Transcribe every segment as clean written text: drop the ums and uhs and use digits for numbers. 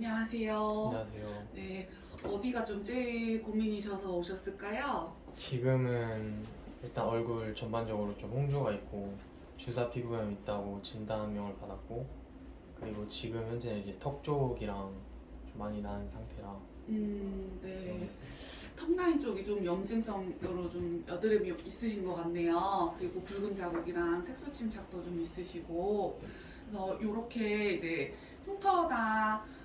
안녕하세요. 안녕하세요. 네, 어디가 좀 제일 고민이셔서 오셨을까요? 지금은 일단 얼굴 전반적으로 좀 홍조가 있고 주사 피부염 있다고 진단명을 받았고, 그리고 지금 현재는 이제 턱 쪽이랑 좀 많이 나는 상태라 그런 게 네. 있습니다. 턱라인 쪽이 좀 염증성으로 좀 여드름이 있으신 것 같네요. 그리고 붉은 자국이랑 색소 침착도 좀 있으시고, 그래서 이렇게 이제 흉터나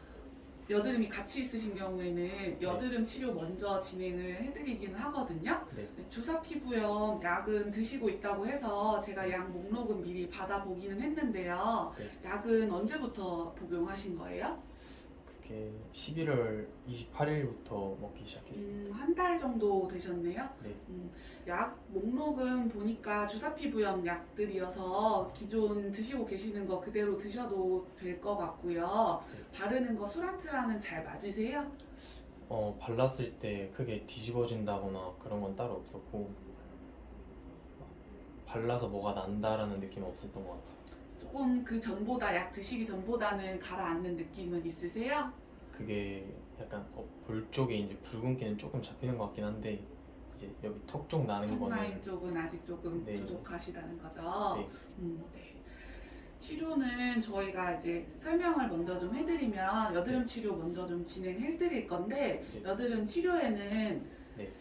여드름이 같이 있으신 경우에는 여드름 치료 먼저 진행을 해드리기는 하거든요. 네. 주사 피부염 약은 드시고 있다고 해서 제가 약 목록은 미리 받아보기는 했는데요. 네. 약은 언제부터 복용하신 거예요? 그게 11월 28일부터 먹기 시작했습니다. 한 달 정도 되셨네요. 네. 약 목록은 보니까 주사 피부염 약들이어서 기존 드시고 계시는 거 그대로 드셔도 될 것 같고요. 네. 바르는 거 수란트라는 잘 맞으세요? 발랐을 때 크게 뒤집어진다거나 그런 건 따로 없었고, 막 발라서 뭐가 난다라는 느낌은 없었던 것 같아요. 조금 그 전보다 약 드시기 전보다는 가라앉는 느낌은 있으세요? 그게 약간 볼 쪽에 이제 붉은기는 조금 잡히는 것 같긴 한데, 이제 여기 턱 쪽 나는 턱라인 거는 쪽은 아직 조금 네. 부족하시다는 거죠. 네. 네. 치료는 저희가 이제 설명을 먼저 좀 해드리면 여드름 치료 먼저 좀 진행해드릴 건데, 네. 여드름 치료에는 네.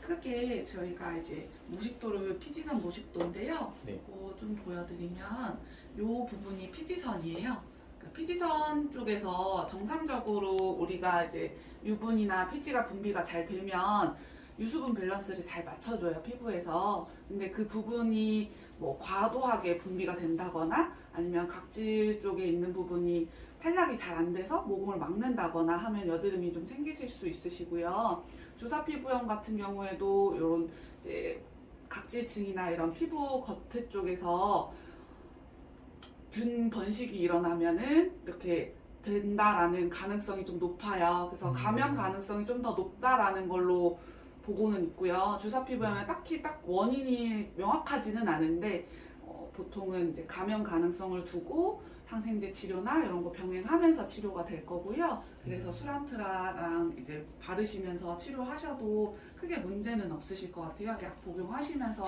크게 저희가 이제 모식도를 피지선 모식도인데요. 네. 이거 좀 보여드리면 이 부분이 피지선이에요. 그러니까 피지선 쪽에서 정상적으로 우리가 이제 유분이나 피지가 분비가 잘 되면 유수분 밸런스를 잘 맞춰줘요, 피부에서. 근데 그 부분이 뭐 과도하게 분비가 된다거나 아니면 각질 쪽에 있는 부분이 탈락이 잘 안 돼서 모공을 막는다거나 하면 여드름이 좀 생기실 수 있으시고요. 주사 피부염 같은 경우에도 이런 이제 각질층이나 이런 피부 겉에 쪽에서 균 번식이 일어나면은 이렇게 된다라는 가능성이 좀 높아요. 그래서 감염 가능성이 좀 더 높다라는 걸로 보고는 있고요. 주사 피부염은 딱히 딱 원인이 명확하지는 않은데 보통은 이제 감염 가능성을 두고 항생제 치료나 이런 거 병행하면서 치료가 될 거고요. 그래서 수란트라랑 이제 바르시면서 치료하셔도 크게 문제는 없으실 것 같아요. 약 복용하시면서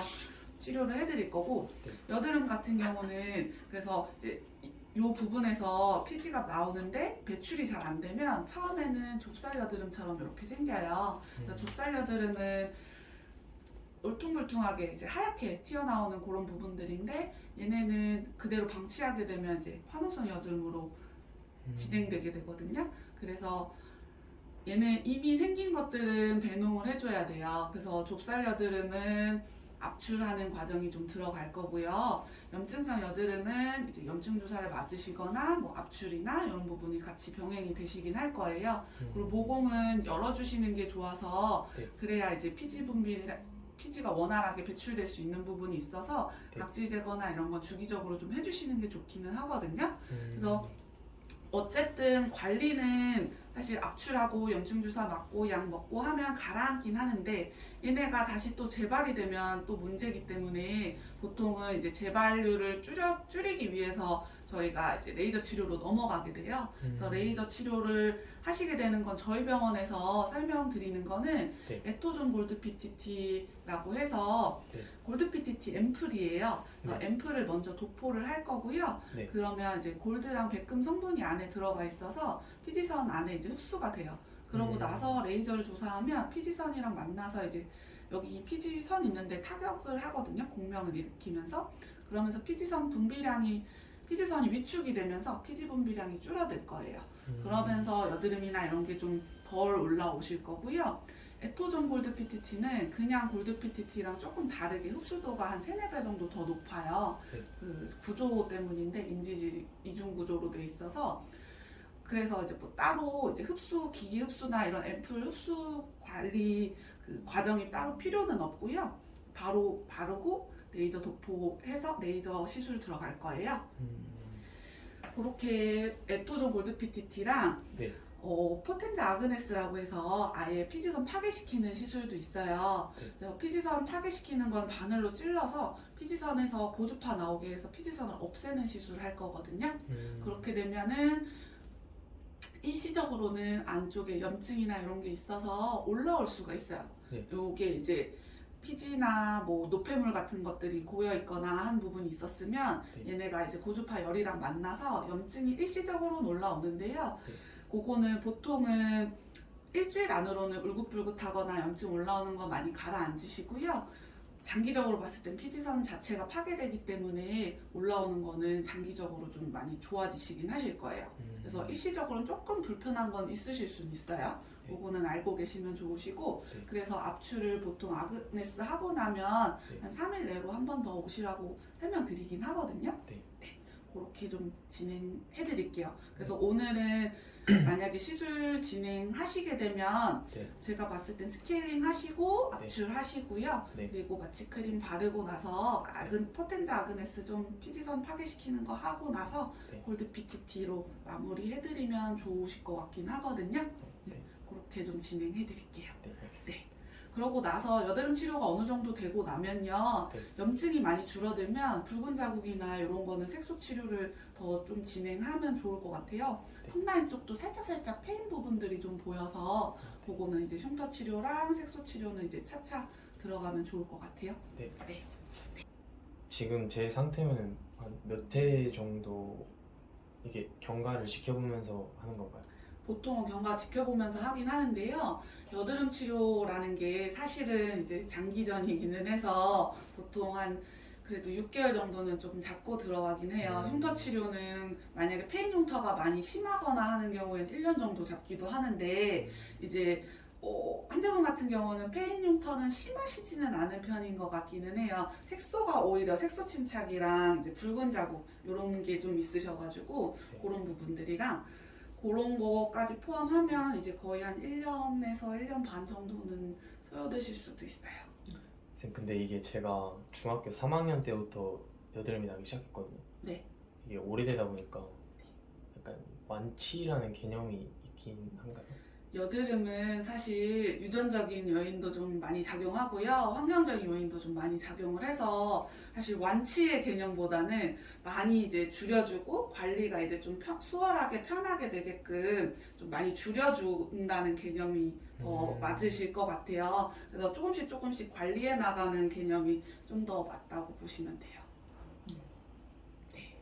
치료를 해드릴 거고, 네. 여드름 같은 경우는 그래서 이제 이 부분에서 피지가 나오는데 배출이 잘 안 되면 처음에는 좁쌀 여드름처럼 이렇게 생겨요. 그래서 좁쌀 여드름은 울퉁불퉁하게 이제 하얗게 튀어나오는 그런 부분들인데, 얘네는 그대로 방치하게 되면 이제 화농성 여드름으로 진행되게 되거든요. 그래서 얘네 이미 생긴 것들은 배농을 해줘야 돼요. 그래서 좁쌀 여드름은 압출하는 과정이 좀 들어갈 거고요. 염증성 여드름은 이제 염증 주사를 맞으시거나 뭐 압출이나 이런 부분이 같이 병행이 되시긴 할 거예요. 그리고 모공은 열어주시는 게 좋아서 네. 그래야 이제 피지가 원활하게 배출될 수 있는 부분이 있어서 네. 각질 제거나 이런 건 주기적으로 좀 해주시는 게 좋기는 하거든요. 그래서 어쨌든 관리는 사실 압출하고 염증 주사 맞고 약 먹고 하면 가라앉긴 하는데, 얘네가 다시 또 재발이 되면 또 문제이기 때문에 보통은 이제 재발률을 줄이기 위해서 저희가 이제 레이저 치료로 넘어가게 돼요. 그래서 레이저 치료를 하시게 되는 건 저희 병원에서 설명드리는 거는 네. 에토존 골드 PTT라고 해서 네. 골드 PTT 앰플이에요. 그래서 네. 앰플을 먼저 도포를 할 거고요. 네. 그러면 이제 골드랑 백금 성분이 안에 들어가 있어서 피지선 안에 이제 흡수가 돼요. 그러고 나서 레이저를 조사하면 피지선이랑 만나서 이제 여기 피지선 있는데 타격을 하거든요. 공명을 일으키면서. 그러면서 피지선이 위축이 되면서 피지 분비량이 줄어들 거예요. 그러면서 여드름이나 이런 게 좀 덜 올라오실 거고요. 에토존 골드 PTT는 그냥 골드 PTT랑 조금 다르게 흡수도가 한 3, 4배 정도 더 높아요. 네. 그 구조 때문인데 인지질 이중 구조로 돼 있어서, 그래서 이제 뭐 따로 이제 기기 흡수나 이런 앰플 흡수 관리 그 과정이 따로 필요는 없고요. 바로 바르고 레이저 도포해서 레이저 시술 들어갈 거예요. 그렇게 에토존 골드 PTT랑 네. 포텐자 아그네스라고 해서 아예 피지선 파괴시키는 시술도 있어요. 네. 그래서 피지선 파괴시키는 건 바늘로 찔러서 피지선에서 고주파 나오게 해서 피지선을 없애는 시술을 할 거거든요. 그렇게 되면은 일시적으로는 안쪽에 염증이나 이런 게 있어서 올라올 수가 있어요. 네. 요게 이제 피지나 뭐 노폐물 같은 것들이 고여 있거나 한 부분이 있었으면 네. 얘네가 이제 고주파 열이랑 만나서 염증이 일시적으로는 올라오는데요. 네. 그거는 보통은 일주일 안으로는 울긋불긋하거나 염증 올라오는 거 많이 가라앉으시고요. 장기적으로 봤을 땐 피지선 자체가 파괴되기 때문에 올라오는 거는 장기적으로 좀 많이 좋아지시긴 하실 거예요. 그래서 일시적으로는 조금 불편한 건 있으실 수는 있어요. 네. 그거는 알고 계시면 좋으시고, 네. 그래서 압출을 보통 아그네스 하고 나면 네. 한 3일 내로 한 번 더 오시라고 설명드리긴 하거든요. 네. 그렇게 좀 진행해 드릴게요. 그래서 오늘은 만약에 시술 진행하시게 되면 네. 제가 봤을 땐 스케일링 하시고 네. 압출하시고요. 네. 그리고 마취크림 바르고 나서 포텐자 아그네스 좀 피지선 파괴시키는 거 하고 나서 네. 골드 PTT로 마무리해드리면 좋으실 것 같긴 하거든요. 네. 그렇게 좀 진행해드릴게요. 네, 알겠습니다. 그러고 나서 여드름 치료가 어느 정도 되고 나면요. 네. 염증이 많이 줄어들면 붉은 자국이나 이런 거는 색소 치료를 더 좀 진행하면 좋을 것 같아요. 네. 턱라인 쪽도 살짝살짝 패인 부분들이 좀 보여서 그거는 이제 흉터 치료랑 색소 치료는 이제 차차 들어가면 좋을 것 같아요. 네, 알겠습니다. 지금 제 상태면 한 몇 회 정도 이게 경과를 지켜보면서 하는 건가요? 보통은 경과 지켜보면서 하긴 하는데요. 여드름 치료라는 게 사실은 이제 장기전이기는 해서 보통 한 그래도 6개월 정도는 조금 잡고 들어가긴 해요. 흉터 치료는 만약에 페인 흉터가 많이 심하거나 하는 경우에는 1년 정도 잡기도 하는데 이제 환자분 같은 경우는 페인 흉터는 심하시지는 않은 편인 것 같기는 해요. 색소가 오히려 색소 침착이랑 이제 붉은 자국 이런 게 좀 있으셔가지고 네. 그런 부분들이랑 그런 거까지 포함하면 이제 거의 한 1년에서 1년 반 정도는 소요되실 수도 있어요. 선생님, 근데 이게 제가 중학교 3학년 때부터 여드름이 나기 시작했거든요. 네. 이게 오래되다 보니까 약간 완치라는 개념이 있긴 한가요? 여드름은 사실 유전적인 요인도 좀 많이 작용하고요. 환경적인 요인도 좀 많이 작용을 해서 사실 완치의 개념보다는 많이 이제 줄여주고 관리가 이제 좀 수월하게 편하게 되게끔 좀 많이 줄여준다는 개념이 더 맞으실 것 같아요. 그래서 조금씩 관리해 나가는 개념이 좀 더 맞다고 보시면 돼요. 네.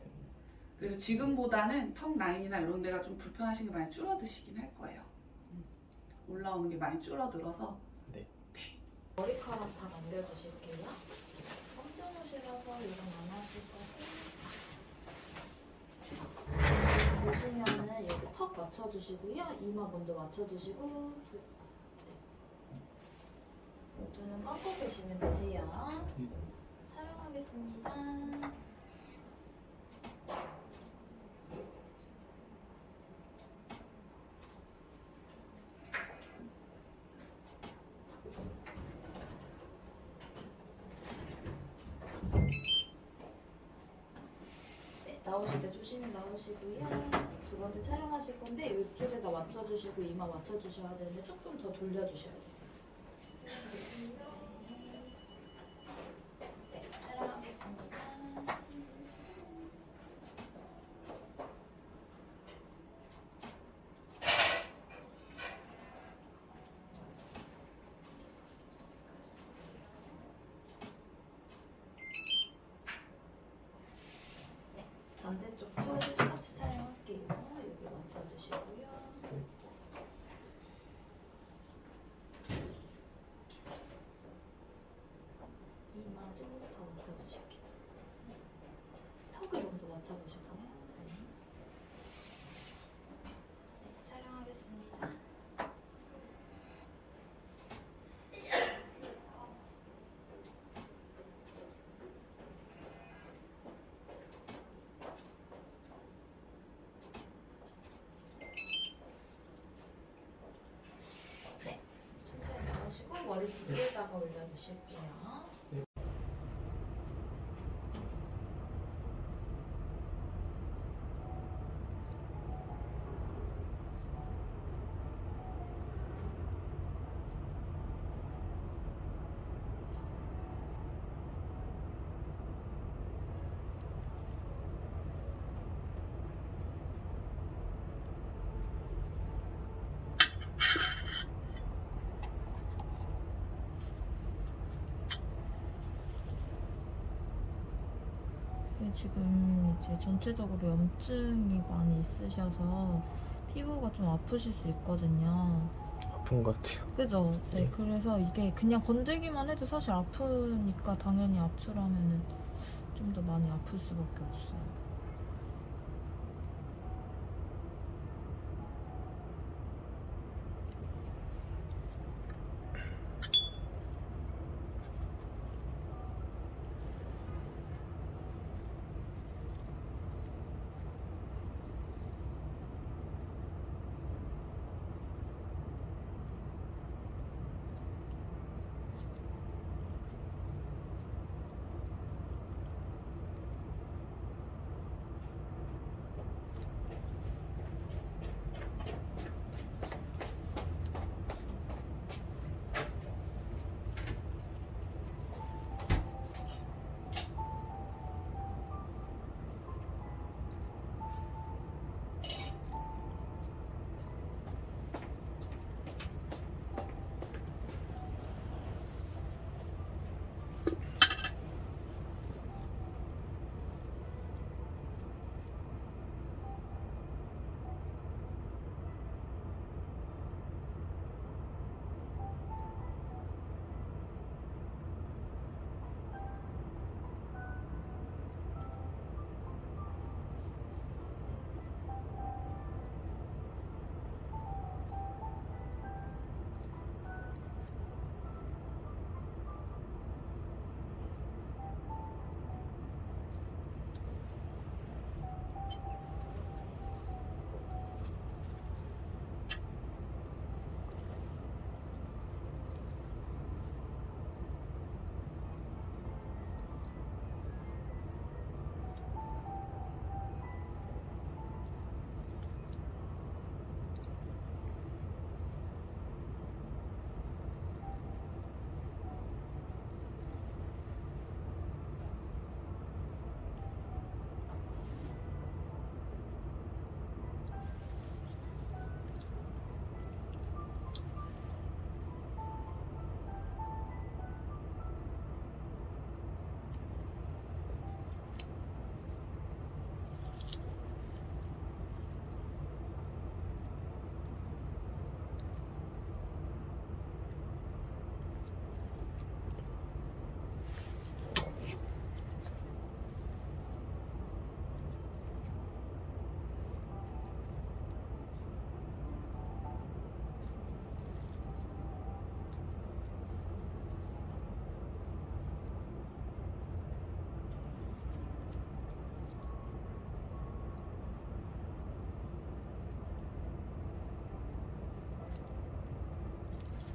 그래서 지금보다는 턱 라인이나 이런 데가 좀 불편하신 게 많이 줄어드시긴 할 거예요. 올라오는 게 많이 줄어들어서. 머리카락 다 넘겨주실게요. 검정옷이라서 이런 안 하실 거고. 보시면은 여기 턱 맞춰주시고요. 이마 먼저 맞춰주시고. 눈은 감고 계시면 되세요. 촬영하겠습니다. 나오실 때 조심히 나오시고요. 두 번째 촬영하실 건데 이쪽에다 맞춰주시고 이마 맞춰주셔야 되는데 조금 더 돌려주셔야 돼요. 네, 촬영하겠습니다. 반대쪽도 같이 촬영할게요. 여기 맞춰주시고요. 이마도 더 맞춰주실게요. 턱을 먼저 맞춰보실까요? 네. 네, 촬영하겠습니다. 천천히 나오시고 머리 뒤에다가 올려주실게요. 지금 이제 전체적으로 염증이 많이 있으셔서 피부가 좀 아프실 수 있거든요. 아픈 것 같아요. 그죠? 네, 네. 그래서 이게 그냥 건들기만 해도 사실 아프니까 당연히 압출하면은 좀 더 많이 아플 수밖에 없어요.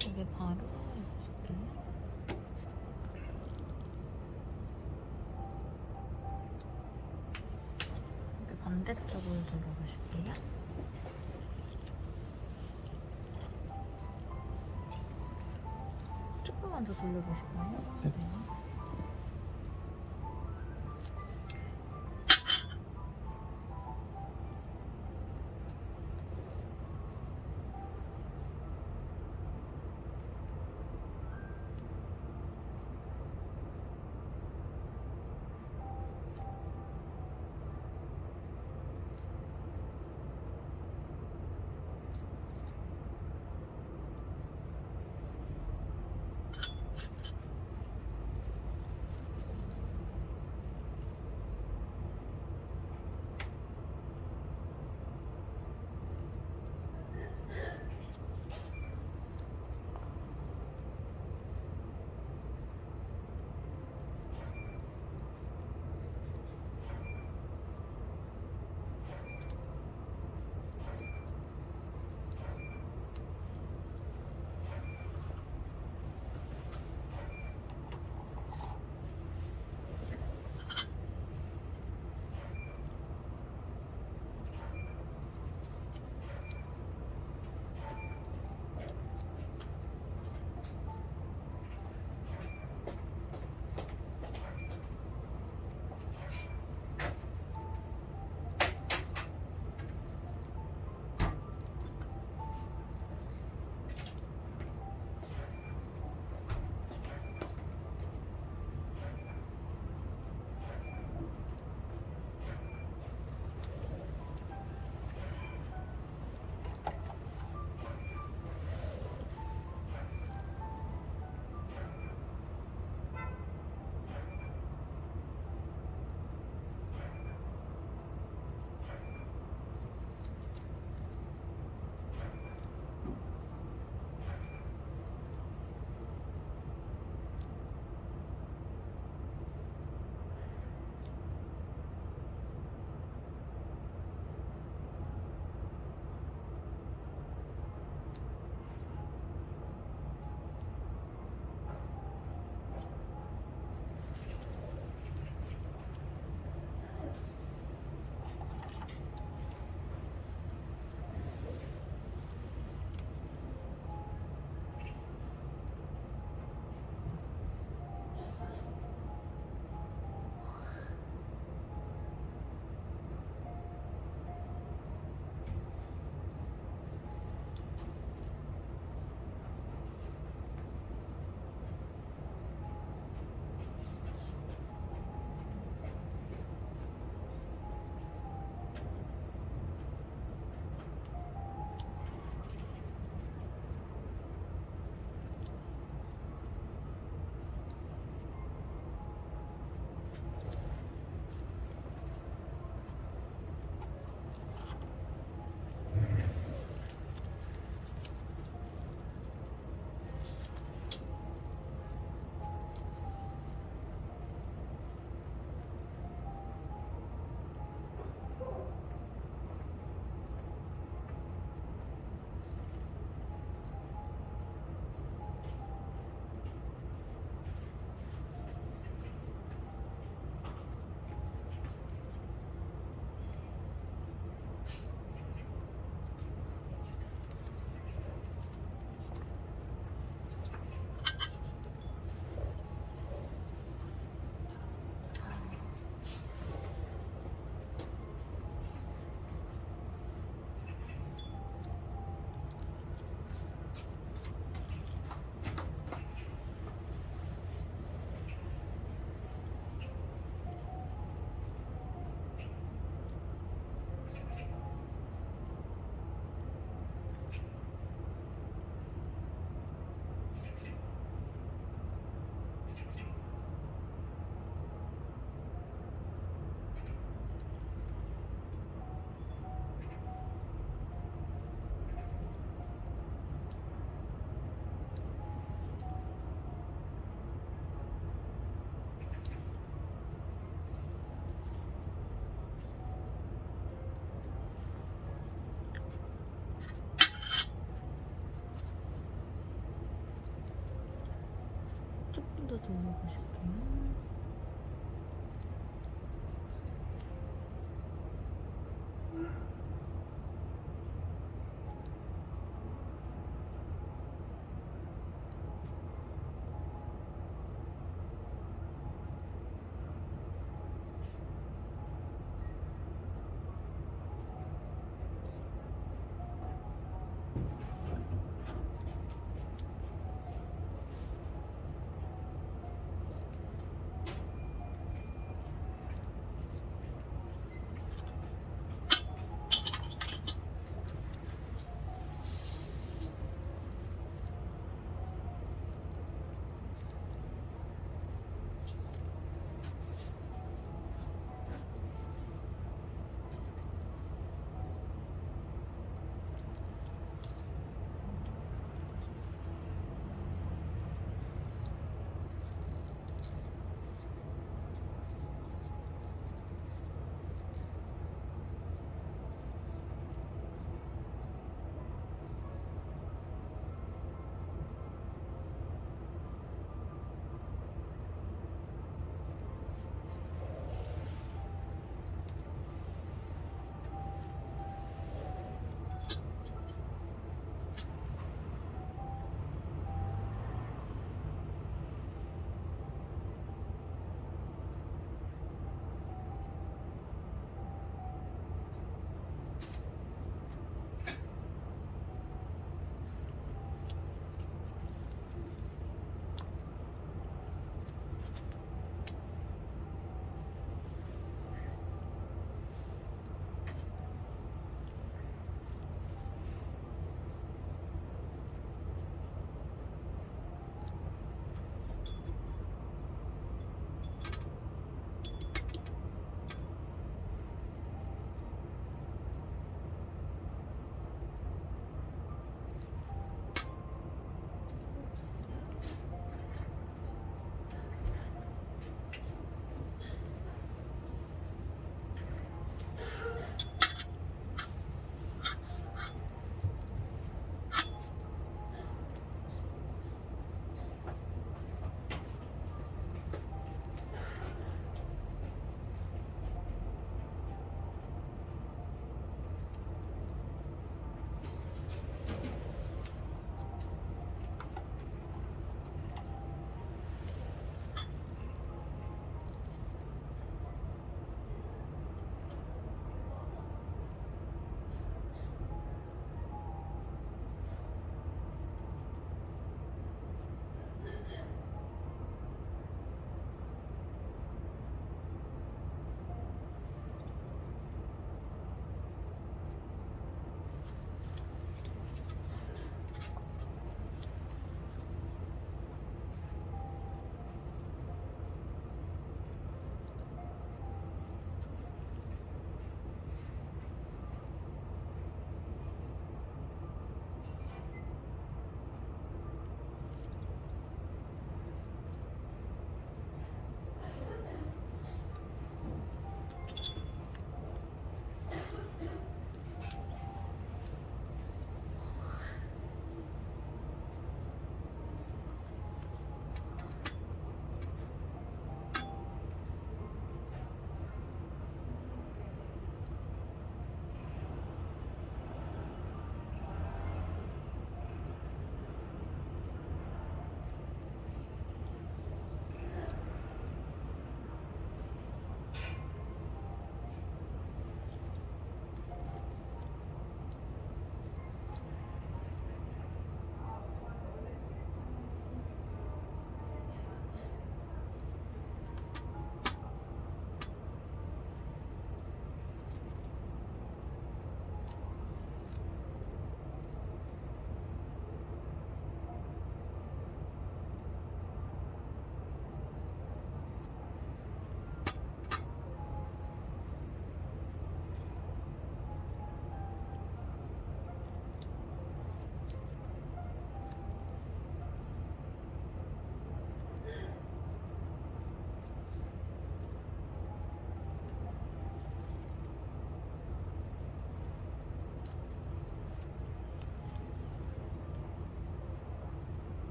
이게 바로 이렇게 반대쪽으로 돌아가실게요. 조금만 더 돌려보실까요? 네. 돌려보실게요.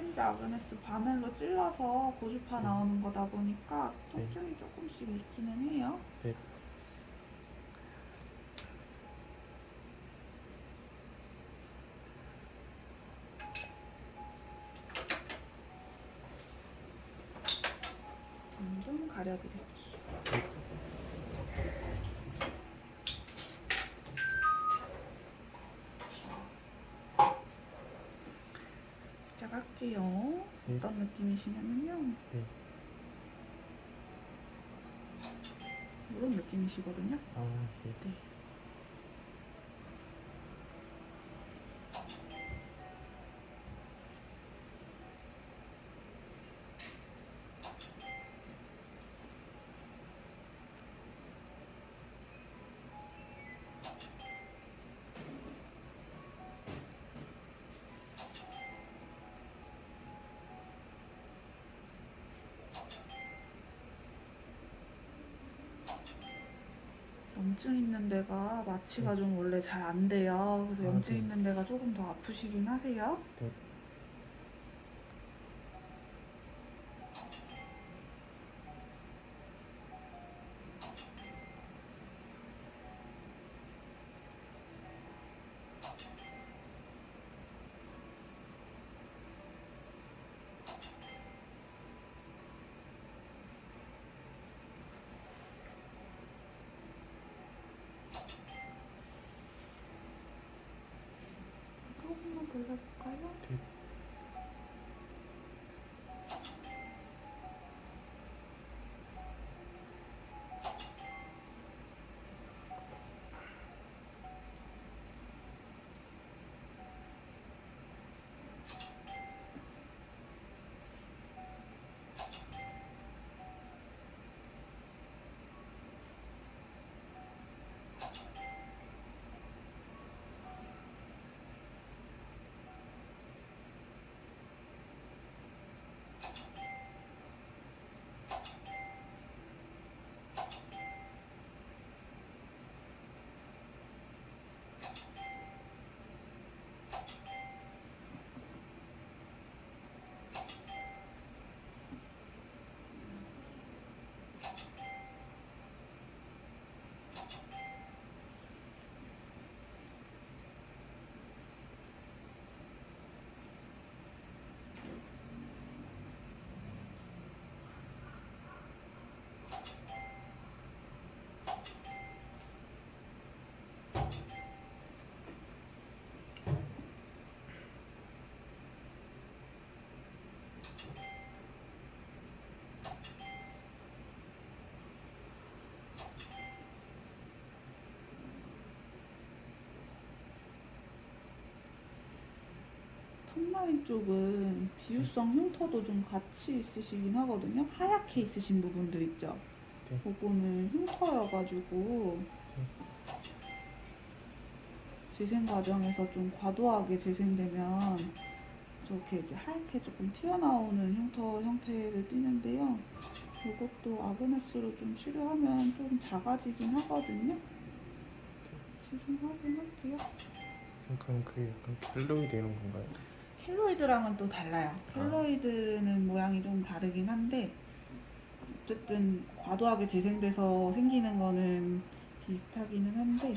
오렌지 아그네스 바늘로 찔러서 고주파 나오는 거다 보니까 네. 통증이 조금씩 있기는 해요. 네. 좀 가려드릴게요. 시작할게요. 네. 어떤 느낌이시냐면요. 네. 이런 느낌이시거든요. 아, 네. 네. 염증 있는 데가 마취가 좀 원래 잘 안 돼요. 그래서 아, 염증 네. 있는 데가 조금 더 아프시긴 하세요. 네. 조금만 돌려볼까요? 네. 턱라인 쪽은 비유성 흉터도 좀 같이 있으시긴 하거든요. 하얗게 있으신 부분들 있죠? 네. 그거는 흉터여가지고 재생 과정에서 좀 과도하게 재생되면 저렇게 이제 하얗게 조금 튀어나오는 흉터 형태를 띠는데요. 이것도 아그네스로 좀 치료하면 좀 작아지긴 하거든요. 같이 좀 확인할게요. 선생님, 그럼 그게 약간 켈로이드 이런 건가요? 켈로이드랑은 또 달라요. 켈로이드는 모양이 좀 다르긴 한데 어쨌든 과도하게 재생돼서 생기는 거는 비슷하기는 한데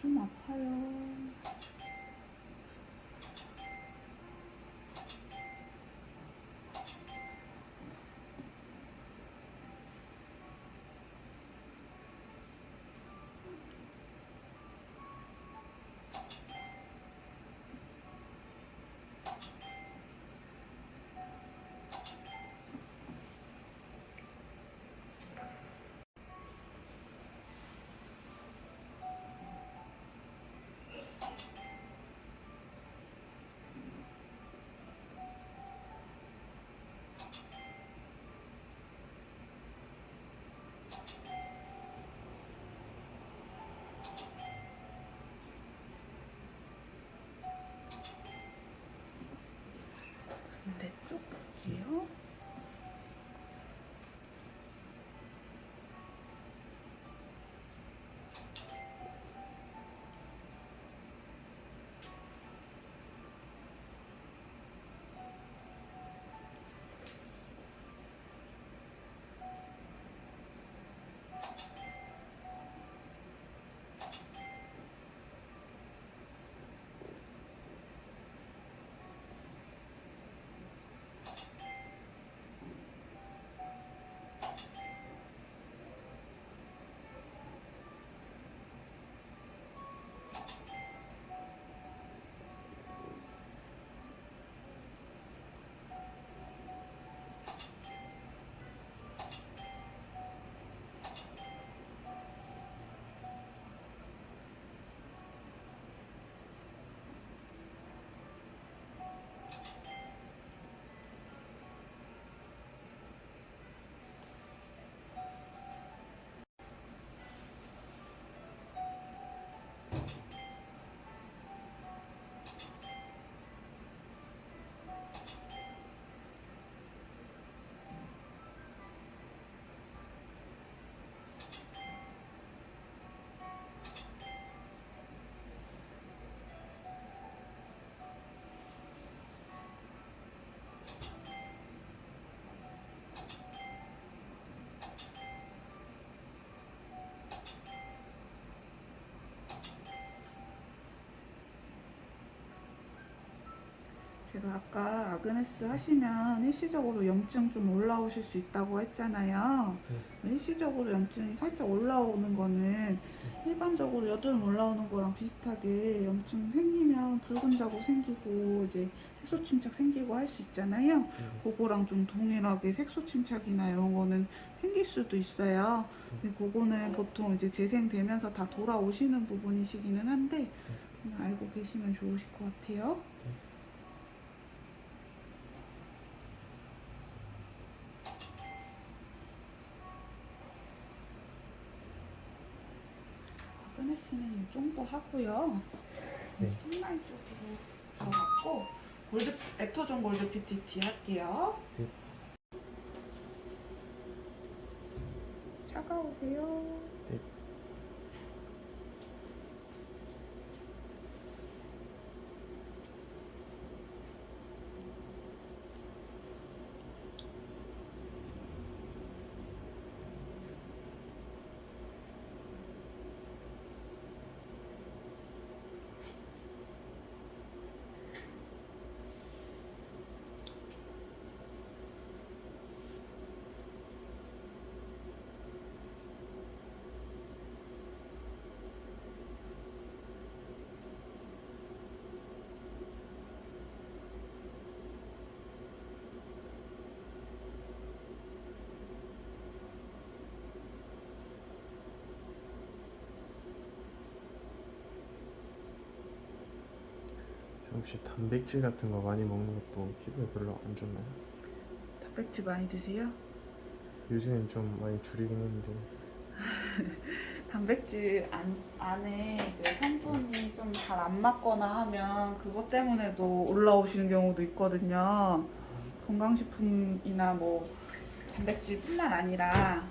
좀 아파요. 반대쪽 볼게요. 제가 아까 아그네스 하시면 일시적으로 염증 좀 올라오실 수 있다고 했잖아요. 일시적으로 염증이 살짝 올라오는 거는 일반적으로 여드름 올라오는 거랑 비슷하게 염증 생기면 붉은 자국 생기고 이제 색소 침착 생기고 할 수 있잖아요. 그거랑 좀 동일하게 색소 침착이나 이런 거는 생길 수도 있어요. 근데 그거는 보통 이제 재생되면서 다 돌아오시는 부분이시기는 한데 그냥 알고 계시면 좋으실 것 같아요. 아그네스는 이 정도 하고요. 네. 턱라인 쪽으로 들어갔고 골드 에터존 골드 PTT 할게요. 네. 차가우세요. 네. 혹시 단백질 같은 거 많이 먹는 것도 피부에 별로 안 좋나요? 단백질 많이 드세요? 요즘엔 좀 많이 줄이긴 했는데. 단백질 안에 이제 성분이 좀 잘 안 맞거나 하면 그것 때문에도 올라오시는 경우도 있거든요. 건강식품이나 뭐 단백질뿐만 아니라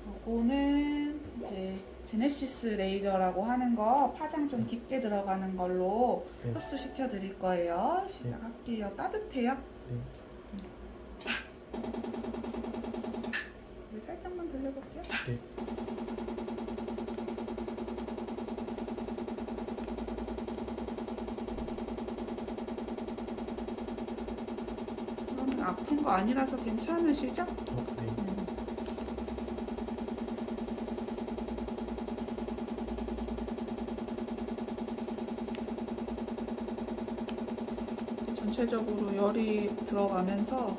요거는 이제 제네시스 레이저라고 하는 거 파장 좀 깊게 들어가는 걸로 네. 흡수시켜 드릴 거예요. 시작할게요. 따뜻해요? 네. 네, 살짝만 돌려볼게요. 네. 그러면 아픈 거 아니라서 괜찮으시죠? 네. 전체적으로 열이 들어가면서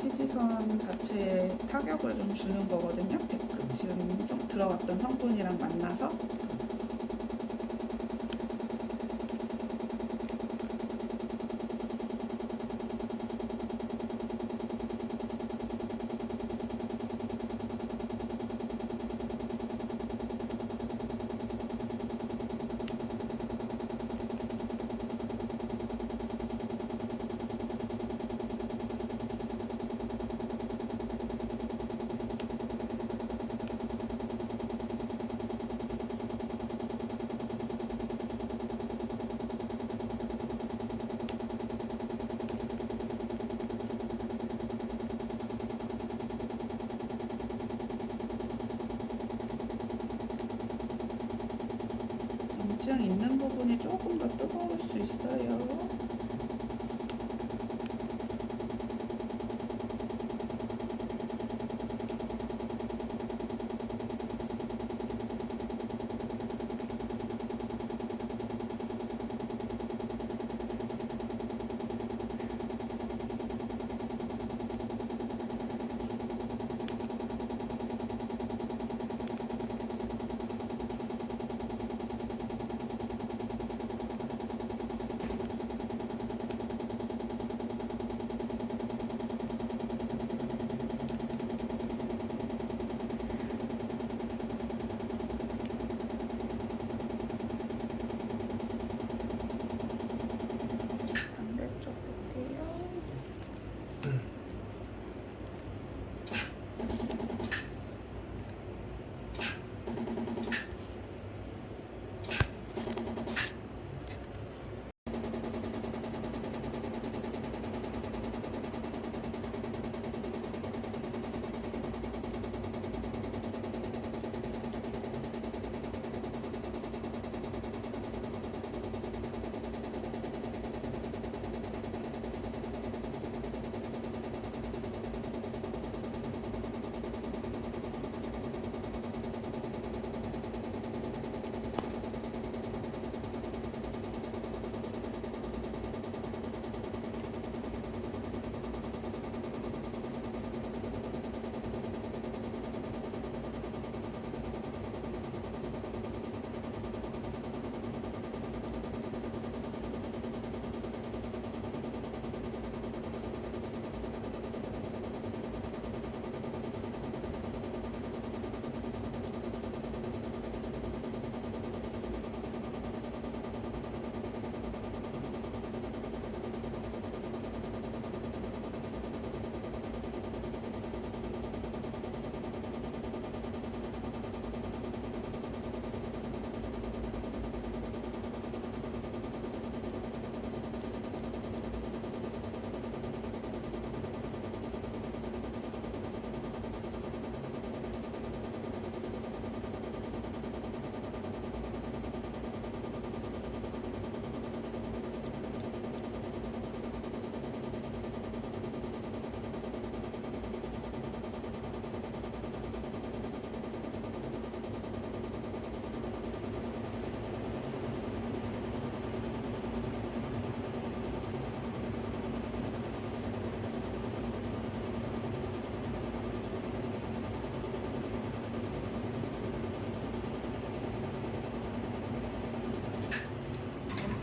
피지선 자체에 타격을 좀 주는 거거든요. 지금 들어갔던 성분이랑 만나서. 염증 있는 부분이 조금 더 뜨거울 수 있어요. 반대쪽 볼게요.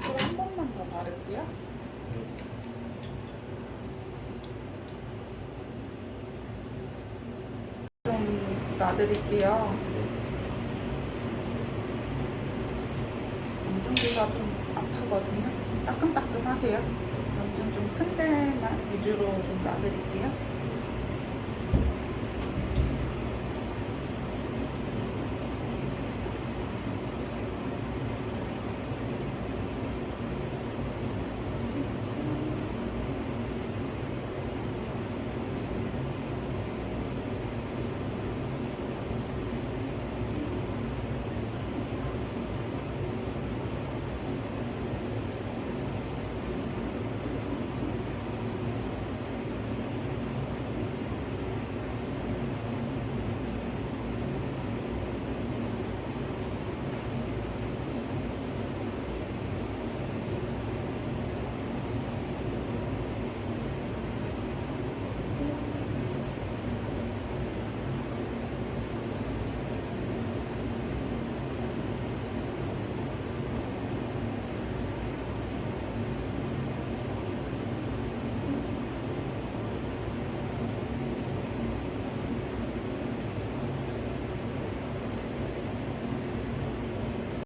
한 번만 더 바를게요. 좀 놔드릴게요. 염증기가 좀 아프거든요. 좀 따끔따끔하세요. 염증 좀 큰 데만 위주로 좀 놔드릴게요.